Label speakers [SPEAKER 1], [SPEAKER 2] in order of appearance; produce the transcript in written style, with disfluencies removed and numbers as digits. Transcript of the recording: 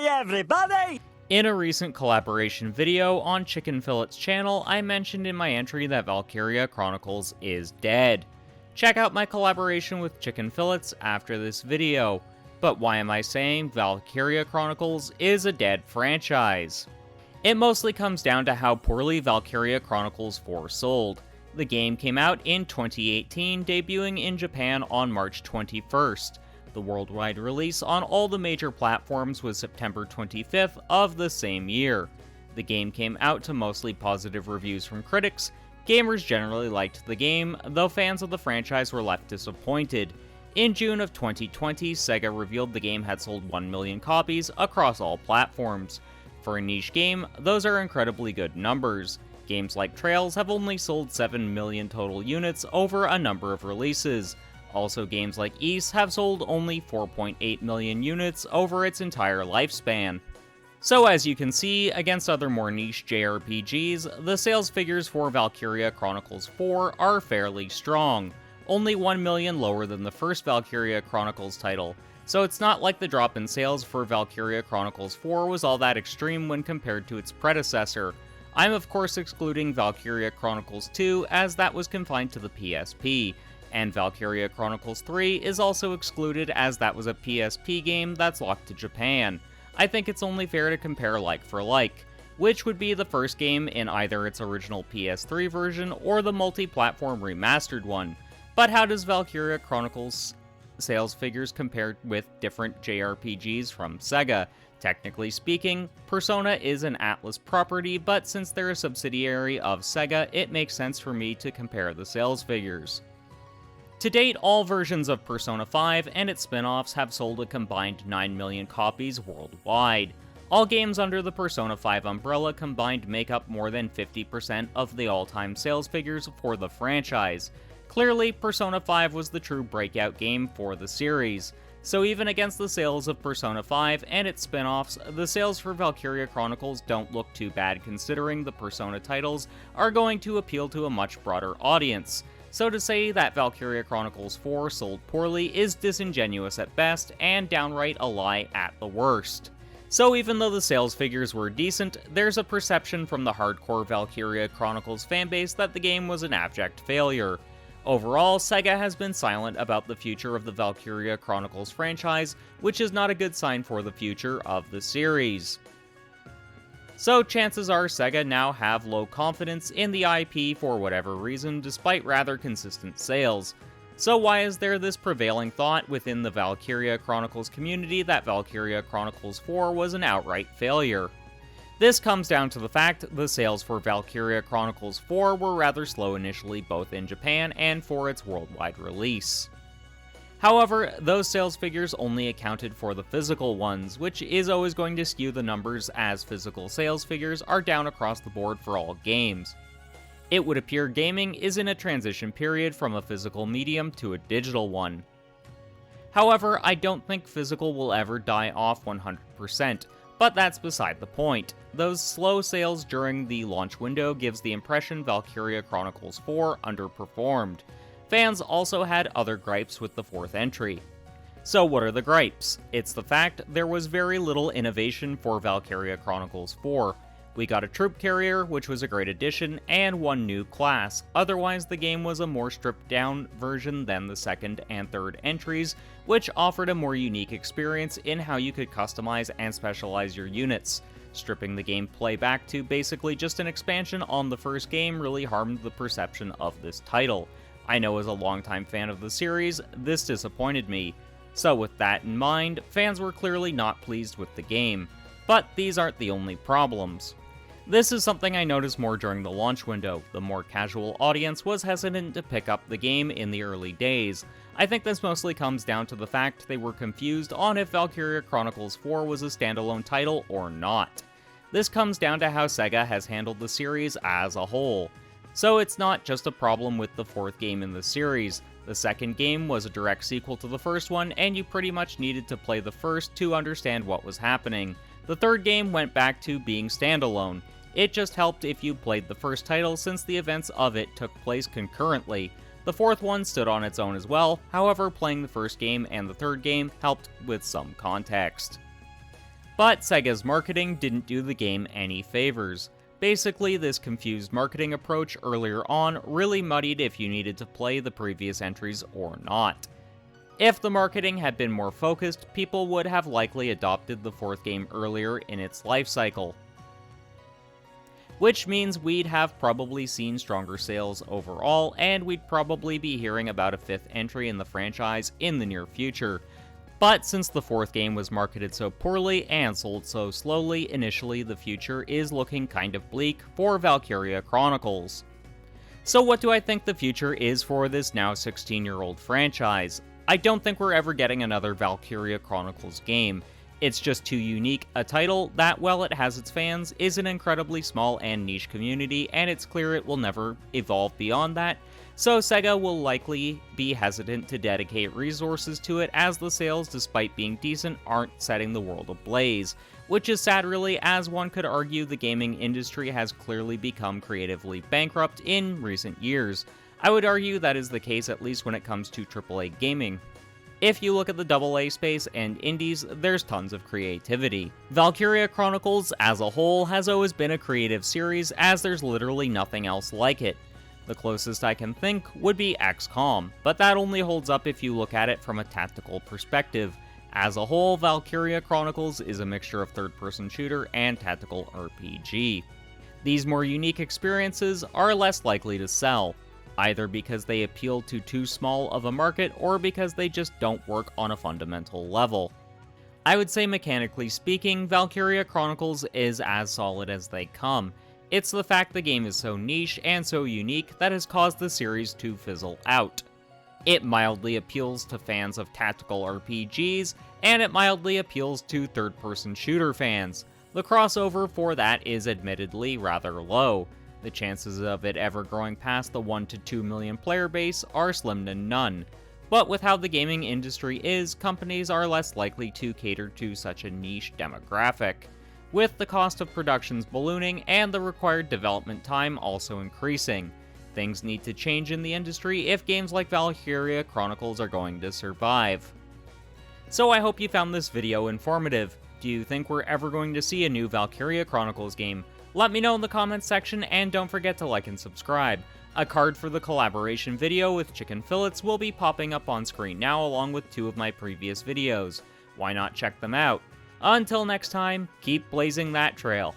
[SPEAKER 1] Hi everybody!
[SPEAKER 2] In a recent collaboration video on Chicken Fillet's channel, I mentioned in my entry that Valkyria Chronicles is dead. Check out my collaboration with Chicken Fillets after this video. But why am I saying Valkyria Chronicles is a dead franchise? It mostly comes down to how poorly Valkyria Chronicles 4 sold. The game came out in 2018, debuting in Japan on March 21st. The worldwide release on all the major platforms was September 25th of the same year. The game came out to mostly positive reviews from critics. Gamers generally liked the game, though fans of the franchise were left disappointed. In June of 2020, Sega revealed the game had sold 1 million copies across all platforms. For a niche game, those are incredibly good numbers. Games like Trails have only sold 7 million total units over a number of releases. Also, games like Ys have sold only 4.8 million units over its entire lifespan. So as you can see, against other more niche JRPGs, the sales figures for Valkyria Chronicles 4 are fairly strong, only 1 million lower than the first Valkyria Chronicles title, so it's not like the drop in sales for Valkyria Chronicles 4 was all that extreme when compared to its predecessor. I'm of course excluding Valkyria Chronicles 2 as that was confined to the PSP, and Valkyria Chronicles 3 is also excluded as that was a PSP game that's locked to Japan. I think it's only fair to compare like for like, which would be the first game in either its original PS3 version or the multi-platform remastered one. But how does Valkyria Chronicles sales figures compare with different JRPGs from Sega? Technically speaking, Persona is an Atlus property, but since they're a subsidiary of Sega, it makes sense for me to compare the sales figures. To date, all versions of Persona 5 and its spin-offs have sold a combined 9 million copies worldwide. All games under the Persona 5 umbrella combined make up more than 50% of the all-time sales figures for the franchise. Clearly, Persona 5 was the true breakout game for the series. So even against the sales of Persona 5 and its spin-offs, the sales for Valkyria Chronicles don't look too bad considering the Persona titles are going to appeal to a much broader audience. So to say that Valkyria Chronicles 4 sold poorly is disingenuous at best and downright a lie at the worst. So even though the sales figures were decent, there's a perception from the hardcore Valkyria Chronicles fanbase that the game was an abject failure. Overall, Sega has been silent about the future of the Valkyria Chronicles franchise, which is not a good sign for the future of the series. So chances are Sega now have low confidence in the IP for whatever reason, despite rather consistent sales. So why is there this prevailing thought within the Valkyria Chronicles community that Valkyria Chronicles 4 was an outright failure? This comes down to the fact the sales for Valkyria Chronicles 4 were rather slow initially both in Japan and for its worldwide release. However, those sales figures only accounted for the physical ones, which is always going to skew the numbers as physical sales figures are down across the board for all games. It would appear gaming is in a transition period from a physical medium to a digital one. However, I don't think physical will ever die off 100%. But that's beside the point. Those slow sales during the launch window gives the impression Valkyria Chronicles 4 underperformed. Fans also had other gripes with the fourth entry. So what are the gripes? It's the fact there was very little innovation for Valkyria Chronicles 4. We got a troop carrier, which was a great addition, and one new class. Otherwise, the game was a more stripped-down version than the second and third entries, which offered a more unique experience in how you could customize and specialize your units. Stripping the gameplay back to basically just an expansion on the first game really harmed the perception of this title. I know as a longtime fan of the series, this disappointed me. So with that in mind, fans were clearly not pleased with the game. But these aren't the only problems. This is something I noticed more during the launch window. The more casual audience was hesitant to pick up the game in the early days. I think this mostly comes down to the fact they were confused on if Valkyria Chronicles 4 was a standalone title or not. This comes down to how Sega has handled the series as a whole. So it's not just a problem with the fourth game in the series. The second game was a direct sequel to the first one, and you pretty much needed to play the first to understand what was happening. The third game went back to being standalone. It just helped if you played the first title since the events of it took place concurrently. The fourth one stood on its own as well, however playing the first game and the third game helped with some context. But Sega's marketing didn't do the game any favors. Basically, this confused marketing approach earlier on really muddied if you needed to play the previous entries or not. If the marketing had been more focused, people would have likely adopted the fourth game earlier in its life cycle, which means we'd have probably seen stronger sales overall, and we'd probably be hearing about a fifth entry in the franchise in the near future. But since the fourth game was marketed so poorly and sold so slowly initially, the future is looking kind of bleak for Valkyria Chronicles. So what do I think the future is for this now 16-year-old franchise? I don't think we're ever getting another Valkyria Chronicles game. It's just too unique a title that, while it has its fans, is an incredibly small and niche community, and it's clear it will never evolve beyond that, so Sega will likely be hesitant to dedicate resources to it, as the sales, despite being decent, aren't setting the world ablaze. Which is sad really, as one could argue the gaming industry has clearly become creatively bankrupt in recent years. I would argue that is the case at least when it comes to AAA gaming. If you look at the AA space and indies, there's tons of creativity. Valkyria Chronicles, as a whole, has always been a creative series, as there's literally nothing else like it. The closest I can think would be XCOM, but that only holds up if you look at it from a tactical perspective. As a whole, Valkyria Chronicles is a mixture of third-person shooter and tactical RPG. These more unique experiences are less likely to sell, either because they appeal to too small of a market or because they just don't work on a fundamental level. I would say mechanically speaking, Valkyria Chronicles is as solid as they come. It's the fact the game is so niche and so unique that has caused the series to fizzle out. It mildly appeals to fans of tactical RPGs, and it mildly appeals to third-person shooter fans. The crossover for that is admittedly rather low. The chances of it ever growing past the 1 to 2 million player base are slim to none. But with how the gaming industry is, companies are less likely to cater to such a niche demographic, with the cost of productions ballooning and the required development time also increasing. Things need to change in the industry if games like Valkyria Chronicles are going to survive. So I hope you found this video informative. Do you think we're ever going to see a new Valkyria Chronicles game? Let me know in the comments section, and don't forget to like and subscribe. A card for the collaboration video with Chicken Fillets will be popping up on screen now, along with 2 of my previous videos. Why not check them out? Until next time, keep blazing that trail.